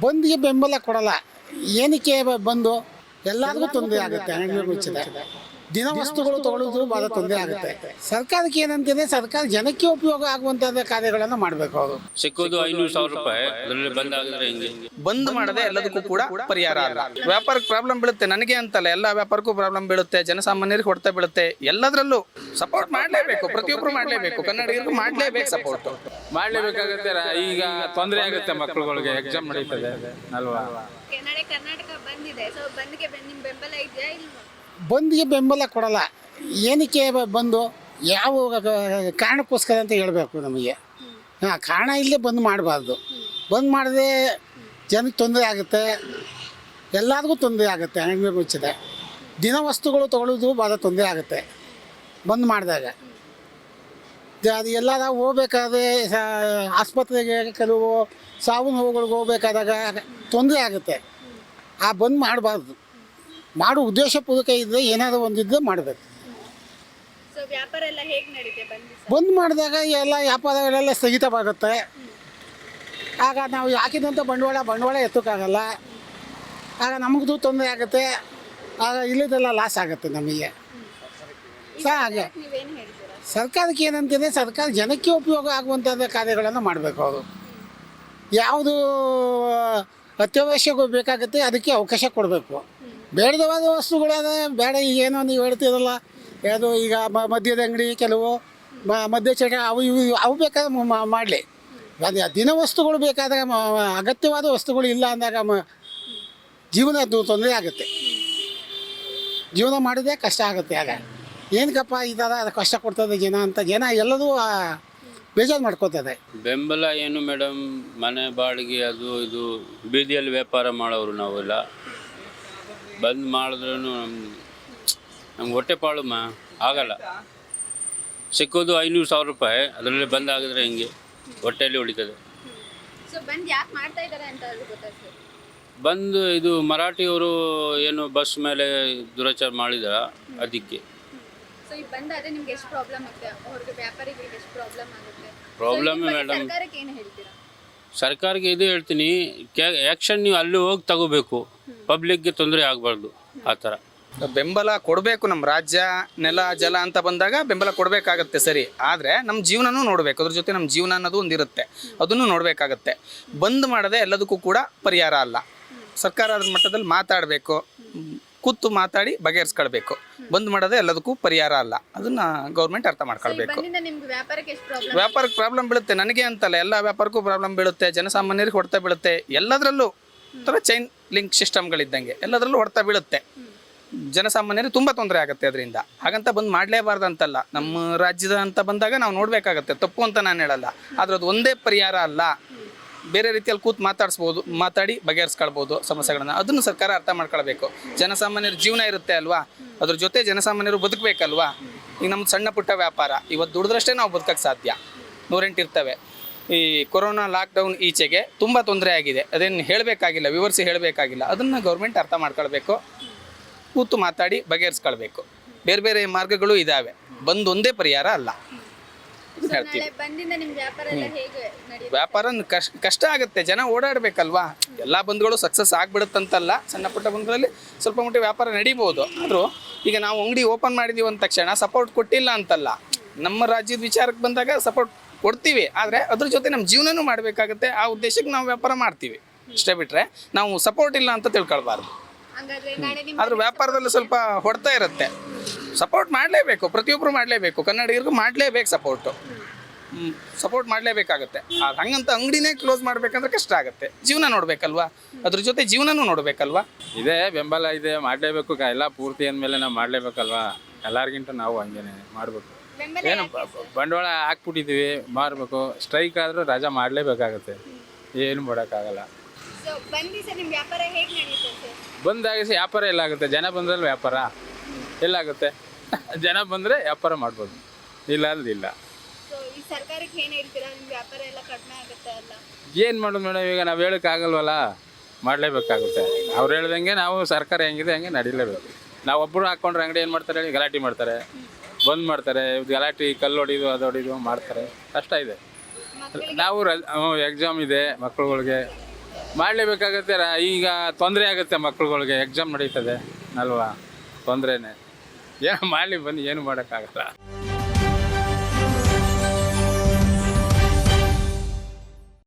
ಬಂದ್ಗೆ ಬೆಂಬಲ ಕೊಡಲ್ಲ. ಏನಕ್ಕೆ ಬಂದು ಎಲ್ಲರಿಗೂ ತೊಂದರೆ ಆಗುತ್ತೆ. ಅಂಗಡಿ ಮುಚ್ಚಿದೆ ದಿನ ವಸ್ತುಗಳು ತಗೊಳ್ಳೋದು ಭಾಳ ತೊಂದರೆ ಆಗುತ್ತೆ. ಸರ್ಕಾರಕ್ಕೆ ಏನಂತಿದೆ, ಸರ್ಕಾರ ಜನಕ್ಕೆ ಉಪಯೋಗ ಆಗುವಂಥದ್ದು ಕಾರ್ಯಗಳನ್ನು ಮಾಡಬೇಕು. ಅವರು ಸಿಕ್ಕೋದು 500,000 ರೂಪಾಯಿ, ಅದರಲ್ಲಿ ಬಂದ್ ಆಗಿದ್ರೆ ಹೆಂಗೆ? ಬಂದ್ ಮಾಡದೆ ಎಲ್ಲದಕ್ಕೂ ಕೂಡ ಪರಿಹಾರ ಅಲ್ಲ. ವ್ಯಾಪಾರಕ್ಕೆ ಪ್ರಾಬ್ಲಮ್ ಬೀಳುತ್ತೆ, ನನಗೆ ಅಂತಲ್ಲ, ಎಲ್ಲ ವ್ಯಾಪಾರಕ್ಕೂ ಪ್ರಾಬ್ಲಮ್ ಬೀಳುತ್ತೆ, ಜನಸಾಮಾನ್ಯರಿಗೆ ಹೊಡೆತ ಬೀಳುತ್ತೆ. ಎಲ್ಲದರಲ್ಲೂ ಸಪೋರ್ಟ್ ಮಾಡಲೇಬೇಕು, ಪ್ರತಿಯೊಬ್ಬರು ಮಾಡಲೇಬೇಕು, ಕನ್ನಡಿಗರಿಗೂ ಮಾಡಲೇಬೇಕು, ಸಪೋರ್ಟ್ ಮಾಡಲೇಬೇಕಾಗುತ್ತೆ. ಈಗ ತೊಂದರೆ ಆಗುತ್ತೆ, ಮಕ್ಕಳುಗಳಿಗೆ ಎಕ್ಸಾಮ್ ನಡೀತದೆ ಅಲ್ವಾ. ನಾಳೆ ಕರ್ನಾಟಕ ಬಂದಿದೆ, ಸೊ ಬಂದ್ಗೆ ನಿಮ್ಮ ಬೆಂಬಲ ಇದೆಯಾ ಇಲ್ವಾ? ಬಂದ್ಗೆ ಬೆಂಬಲ ಕೊಡಲ್ಲ. ಏನಕ್ಕೆ ಬಂದು ಯಾವ ಕಾರಣಕ್ಕೋಸ್ಕರ ಅಂತ ಹೇಳಬೇಕು ನಮಗೆ. ಕಾರಣ ಇಲ್ಲದೆ ಬಂದ್ ಮಾಡಬಾರ್ದು. ಬಂದ್ ಮಾಡದೆ ಜನಕ್ಕೆ ತೊಂದರೆ ಆಗುತ್ತೆ, ಎಲ್ಲರಿಗೂ ತೊಂದರೆ ಆಗುತ್ತೆ. ಅಂಗಡಿ ಮುಚ್ಚಿದೆ ದಿನ ವಸ್ತುಗಳು ತಗೊಳ್ಳೋದು ಭಾಳ ತೊಂದರೆ ಆಗುತ್ತೆ ಬಂದ್ ಮಾಡಿದಾಗ. ಅದು ಎಲ್ಲಾರ ಹೋಗ್ಬೇಕಾದ್ರೆ ಆಸ್ಪತ್ರೆಗೆ ಕೆಲವು ಸಾವು ನೋವುಗಳಿಗೆ ಹೋಗ್ಬೇಕಾದಾಗ ತೊಂದರೆ ಆಗುತ್ತೆ. ಆ ಬಂದ್ ಮಾಡಬಾರ್ದು. ಮಾಡೋ ಉದ್ದೇಶಪೂರ್ವಕ ಇದ್ದರೆ ಏನಾದರೂ ಒಂದಿದ್ದರೆ ಮಾಡಬೇಕು. ಸೊ ವ್ಯಾಪಾರ ಎಲ್ಲ ಹೇಗೆ ನಡೀತೆ ಬಂದ್ ಮಾಡಿದಾಗ ಎಲ್ಲ ವ್ಯಾಪಾರಗಳೆಲ್ಲ ಸ್ಥಗಿತವಾಗುತ್ತೆ. ಆಗ ನಾವು ಹಾಕಿದಂಥ ಬಂಡವಾಳ ಎತ್ತೋಕ್ಕಾಗಲ್ಲ. ಆಗ ನಮಗೂ ತೊಂದರೆ ಆಗುತ್ತೆ. ಆಗ ಇಲ್ಲದೆಲ್ಲ ಲಾಸ್ ಆಗುತ್ತೆ ನಮಗೆ. ಹಾಗೆ ನೀವೇನು ಹೇಳ್ತೀರಾ? ಸರ್ಕಾರಕ್ಕೆ ಏನಂತಿದೆ, ಸರ್ಕಾರ ಜನಕ್ಕೆ ಉಪಯೋಗ ಆಗುವಂಥದ್ದು ಕಾರ್ಯಗಳನ್ನು ಮಾಡಬೇಕು. ಅವರು ಯಾವುದು ಅತ್ಯವಶ್ಯಕ ಬೇಕಾಗುತ್ತೆ ಅದಕ್ಕೆ ಅವಕಾಶ ಕೊಡಬೇಕು. ಬೇಡದವಾದ ವಸ್ತುಗಳಾದರೆ ಬೇಡ. ಈಗೇನೋ ನೀವು ಹೇಳ್ತಿರಲ್ಲ, ಯಾವುದು ಈಗ ಮದ್ಯದ ಅಂಗಡಿ, ಕೆಲವು ಮದ್ಯ ಚಟ, ಅವು ಬೇಕಾದ್ರೆ ಮಾಡಲಿ. ಅದು ದಿನ ವಸ್ತುಗಳು ಬೇಕಾದಾಗ, ಅಗತ್ಯವಾದ ವಸ್ತುಗಳು ಇಲ್ಲ ಅಂದಾಗ ಜೀವನ ತೊಂದರೆ ಆಗುತ್ತೆ. ಜೀವನ ಮಾಡೋದೇ ಕಷ್ಟ ಆಗುತ್ತೆ. ಆಗ ಏನಕ್ಕಪ್ಪ ಈ ಥರ ಕಷ್ಟ ಕೊಡ್ತದೆ ಜನ ಅಂತ ಜನ ಎಲ್ಲದೂ ಬೇಜಾರು ಮಾಡ್ಕೋತದೆ. ಬೆಂಬಲ ಏನು ಮೇಡಮ್, ಮನೆ ಬಾಡಿಗೆ ಅದು ಇದು, ಬೀದಿಯಲ್ಲಿ ವ್ಯಾಪಾರ ಮಾಡೋರು ನಾವೆಲ್ಲ. ಬಂದ್ ಮಾಡಿದ್ರೂ ನಮ್ಗೆ ಹೊಟ್ಟೆ ಪಾಳುಮ ಆಗಲ್ಲ. ಸಿಕ್ಕೋದು 500,000 ರೂಪಾಯಿ, ಅದರಲ್ಲಿ ಬಂದ್ ಆಗಿದ್ರೆ ಹೆಂಗೆ? ಹೊಟ್ಟೆಯಲ್ಲಿ ಹೊಡಿತದೆ. ಸೊ ಬಂದ್ ಯಾಕೆ ಮಾಡ್ತಾ ಇದ್ದಾರೆ ಅಂತ ಗೊತ್ತಾಗ್ತದೆ. ಬಂದು ಇದು ಮರಾಠಿಯವರು ಏನು ಬಸ್ ಮೇಲೆ ದುರಾಚಾರ ಮಾಡಿದಾರ, ಅದಕ್ಕೆ. ಸೊ ಈ ಬಂದ್ ಆದ್ರೆ ನಿಮ್ಗೆ ಎಷ್ಟು ಪ್ರಾಬ್ಲಮ್ ಆಗುತ್ತೆ, ಅವ್ರಿಗೆ ವ್ಯಾಪಾರಿಗಳಿಗೆ ಎಷ್ಟು ಪ್ರಾಬ್ಲಮ್ ಆಗುತ್ತೆ? ಪ್ರಾಬ್ಲಮ್ ಮೇಡಮ್, ಸರ್ಕಾರಕ್ಕೆ ಏನು ಹೇಳ್ತೀರಾ? ಸರ್ಕಾರಕ್ಕೆ ಇದು ಹೇಳ್ತೀನಿ, ಆ್ಯಕ್ಷನ್ ನೀವು ಅಲ್ಲಿ ಹೋಗಿ ತಗೋಬೇಕು. ಪಬ್ಲಿಕ್ಗೆ ತೊಂದರೆ ಆಗಬಾರ್ದು. ಆ ಥರ ಬೆಂಬಲ ಕೊಡಬೇಕು. ನಮ್ಮ ರಾಜ್ಯ ನೆಲ ಜಲ ಅಂತ ಬಂದಾಗ ಬೆಂಬಲ ಕೊಡಬೇಕಾಗತ್ತೆ, ಸರಿ. ಆದರೆ ನಮ್ಮ ಜೀವನನೂ ನೋಡಬೇಕು, ಅದ್ರ ಜೊತೆ ನಮ್ಮ ಜೀವನ ಅನ್ನೋದು ಒಂದಿರುತ್ತೆ, ಅದನ್ನು ನೋಡಬೇಕಾಗತ್ತೆ. ಬಂದ್ ಮಾಡದೆ ಎಲ್ಲದಕ್ಕೂ ಕೂಡ ಪರಿಹಾರ ಅಲ್ಲ. ಸರ್ಕಾರ ಅದ್ರ ಮಟ್ಟದಲ್ಲಿ ಮಾತಾಡಬೇಕು, ಕೂತು ಮಾತಾಡಿ ಬಗೆಹರಿಸ್ಕೊಳ್ಬೇಕು. ಬಂದ್ ಮಾಡೋದೇ ಎಲ್ಲದಕ್ಕೂ ಪರಿಹಾರ ಅಲ್ಲ, ಅದನ್ನ ಗೌರ್ಮೆಂಟ್ ಅರ್ಥ ಮಾಡ್ಕೊಳ್ಬೇಕು. ವ್ಯಾಪಾರಕ್ಕೆ ಪ್ರಾಬ್ಲಮ್ ಬೀಳುತ್ತೆ, ನನಗೆ ಅಂತಲ್ಲ, ಎಲ್ಲ ವ್ಯಾಪಾರಕ್ಕೂ ಪ್ರಾಬ್ಲಮ್ ಬೀಳುತ್ತೆ, ಜನಸಾಮಾನ್ಯರಿಗೆ ಹೊಡೆತ ಬೀಳುತ್ತೆ. ಎಲ್ಲದರಲ್ಲೂ ಥರ ಚೈನ್ ಲಿಂಕ್ ಸಿಸ್ಟಮ್ಗಳಿದ್ದಂಗೆ ಎಲ್ಲದರಲ್ಲೂ ಹೊಡೆತ ಬೀಳುತ್ತೆ. ಜನಸಾಮಾನ್ಯರಿಗೆ ತುಂಬ ತೊಂದರೆ ಆಗುತ್ತೆ ಅದರಿಂದ. ಹಾಗಂತ ಬಂದ್ ಮಾಡಲೇಬಾರ್ದು ಅಂತಲ್ಲ. ನಮ್ಮ ರಾಜ್ಯದ ಅಂತ ಬಂದಾಗ ನಾವು ನೋಡಬೇಕಾಗತ್ತೆ, ತಪ್ಪು ಅಂತ ನಾನು ಹೇಳಲ್ಲ. ಆದರೆ ಅದು ಒಂದೇ ಪರಿಹಾರ ಅಲ್ಲ. ಬೇರೆ ರೀತಿಯಲ್ಲಿ ಕೂತು ಮಾತಾಡಿ ಬಗೆಹರಿಸ್ಕೊಳ್ಬೋದು ಸಮಸ್ಯೆಗಳನ್ನ. ಅದನ್ನು ಸರ್ಕಾರ ಅರ್ಥ ಮಾಡ್ಕೊಳ್ಬೇಕು. ಜನಸಾಮಾನ್ಯರ ಜೀವನ ಇರುತ್ತೆ ಅಲ್ವಾ, ಅದ್ರ ಜೊತೆ ಜನಸಾಮಾನ್ಯರು ಬದುಕಬೇಕಲ್ವಾ. ಈಗ ನಮ್ಮ ಸಣ್ಣ ಪುಟ್ಟ ವ್ಯಾಪಾರ ಇವತ್ತು ದುಡಿದ್ರಷ್ಟೇ ನಾವು ಬದುಕಕ್ಕೆ ಸಾಧ್ಯ. 108 ಇರ್ತವೆ. ಈ ಕೊರೋನಾ ಲಾಕ್ಡೌನ್ ಈಚೆಗೆ ತುಂಬ ತೊಂದರೆ ಆಗಿದೆ, ಅದೇನು ಹೇಳಬೇಕಾಗಿಲ್ಲ, ವಿವರಿಸಿ ಹೇಳಬೇಕಾಗಿಲ್ಲ. ಅದನ್ನು ಗೌರ್ಮೆಂಟ್ ಅರ್ಥ ಮಾಡ್ಕೊಳ್ಬೇಕು, ಕೂತು ಮಾತಾಡಿ ಬಗೆಹರಿಸ್ಕೊಳ್ಬೇಕು. ಬೇರೆ ಬೇರೆ ಮಾರ್ಗಗಳು ಇದ್ದಾವೆ, ಬಂದು ಒಂದೇ ಪರಿಹಾರ ಅಲ್ಲ ಹೇಳ್ತೀವಿ. ವ್ಯಾಪಾರ ಕಷ್ಟ ಆಗುತ್ತೆ, ಜನ ಓಡಾಡಬೇಕಲ್ವಾ. ಎಲ್ಲ ಬಂದ್ಗಳು ಸಕ್ಸಸ್ ಆಗ್ಬಿಡುತ್ತಂತಲ್ಲ, ಸಣ್ಣ ಪುಟ್ಟ ಬಂದ್ಗಳಲ್ಲಿ ಸ್ವಲ್ಪ ಮಟ್ಟಿಗೆ ವ್ಯಾಪಾರ ನಡೀಬೋದು. ಆದರೂ ಈಗ ನಾವು ಅಂಗಡಿ ಓಪನ್ ಮಾಡಿದೀವಿ ಅಂದ ತಕ್ಷಣ ಸಪೋರ್ಟ್ ಕೊಟ್ಟಿಲ್ಲ ಅಂತಲ್ಲ. ನಮ್ಮ ರಾಜ್ಯದ ವಿಚಾರಕ್ಕೆ ಬಂದಾಗ ಸಪೋರ್ಟ್ ಕೊಡ್ತೀವಿ, ಆದರೆ ಅದ್ರ ಜೊತೆ ನಮ್ಮ ಜೀವನನೂ ಮಾಡಬೇಕಾಗುತ್ತೆ. ಆ ಉದ್ದೇಶಕ್ಕೆ ನಾವು ವ್ಯಾಪಾರ ಮಾಡ್ತೀವಿ, ಇಷ್ಟೇ ಬಿಟ್ಟರೆ ನಾವು ಸಪೋರ್ಟ್ ಇಲ್ಲ ಅಂತ ತಿಳ್ಕೊಳ್ಬಾರ್ದು. ಆದ್ರೆ ವ್ಯಾಪಾರದಲ್ಲಿ ಸ್ವಲ್ಪ ಹೊಡ್ತಾ ಇರುತ್ತೆ. ಸಪೋರ್ಟ್ ಮಾಡಲೇಬೇಕು, ಪ್ರತಿಯೊಬ್ಬರು ಮಾಡಲೇಬೇಕು, ಕನ್ನಡಿಗರಿಗೂ ಮಾಡಲೇಬೇಕು ಸಪೋರ್ಟ್ ಮಾಡಲೇಬೇಕಾಗತ್ತೆ. ಹಂಗಂತ ಅಂಗಡಿನೇ ಕ್ಲೋಸ್ ಮಾಡಬೇಕಂದ್ರೆ ಕಷ್ಟ ಆಗುತ್ತೆ. ಜೀವನ ನೋಡಬೇಕಲ್ವಾ, ಅದ್ರ ಜೊತೆ ಜೀವನನೂ ನೋಡಬೇಕಲ್ವಾ. ಇದೆ ಬೆಂಬಲ ಇದೆ, ಮಾಡಲೇಬೇಕು. ಎಲ್ಲ ಪೂರ್ತಿ ಅಂದಮೇಲೆ ನಾವು ಮಾಡಲೇಬೇಕಲ್ವಾ. ಎಲ್ಲರಿಗಿಂತ ನಾವು ಹಂಗೇನೆ ಮಾಡಬೇಕು. ಏನು ಬಂಡವಾಳ ಹಾಕ್ಬಿಟ್ಟಿದ್ದೀವಿ, ಮಾರಬೇಕು. ಸ್ಟ್ರೈಕ್ ಆದರೂ ರಜಾ ಮಾಡಲೇಬೇಕಾಗತ್ತೆ, ಏನು ಮಾಡೋಕ್ಕಾಗಲ್ಲ. ಬಂದಾಗ ವ್ಯಾಪಾರ ಎಲ್ಲಾಗುತ್ತೆ, ಜನ ಬಂದ್ರಲ್ಲಿ ವ್ಯಾಪಾರ ಎಲ್ಲಾಗುತ್ತೆ. ಜನ ಬಂದರೆ ವ್ಯಾಪಾರ ಮಾಡ್ಬೋದು, ಇಲ್ಲ ಅಂದಿಲ್ಲ. ಏನು ಮಾಡೋದು ಮೇಡಮ್, ಈಗ ನಾವು ಹೇಳೋಕ್ಕಾಗಲ್ವಲ್ಲ, ಮಾಡಲೇಬೇಕಾಗುತ್ತೆ. ಅವ್ರು ಹೇಳ್ದಂಗೆ ನಾವು ಸರ್ಕಾರ ಹೆಂಗಿದೆ ಹಂಗೆ ನಡೀಲೇಬೇಕು. ನಾವು ಒಬ್ಬರು ಹಾಕ್ಕೊಂಡ್ರೆ ಅಂಗಡಿ ಏನು ಮಾಡ್ತಾರೆ ಹೇಳಿ, ಗಲಾಟೆ ಮಾಡ್ತಾರೆ, ಬಂದ್ ಮಾಡ್ತಾರೆ, ಗಲಾಟೆ, ಕಲ್ಲು ಹೊಡಿದು ಅದು ಹೊಡಿದು ಮಾಡ್ತಾರೆ, ಕಷ್ಟ ಇದೆ. ನಾವು ಎಕ್ಸಾಮ್ ಇದೆ ಮಕ್ಕಳುಗಳಿಗೆ, ಮಾಡಲೇಬೇಕಾಗತ್ತೆ. ಈಗ ತೊಂದರೆ ಆಗುತ್ತೆ ಮಕ್ಳುಗಳಿಗೆ, ಎಕ್ಸಾಮ್ ನಡೀತದೆ ಅಲ್ವಾ, ತೊಂದರೆನೇ. ಏನೋ ಮಾಡಲಿ ಬನ್ನಿ, ಏನು ಮಾಡೋಕ್ಕಾಗಲ್ಲ.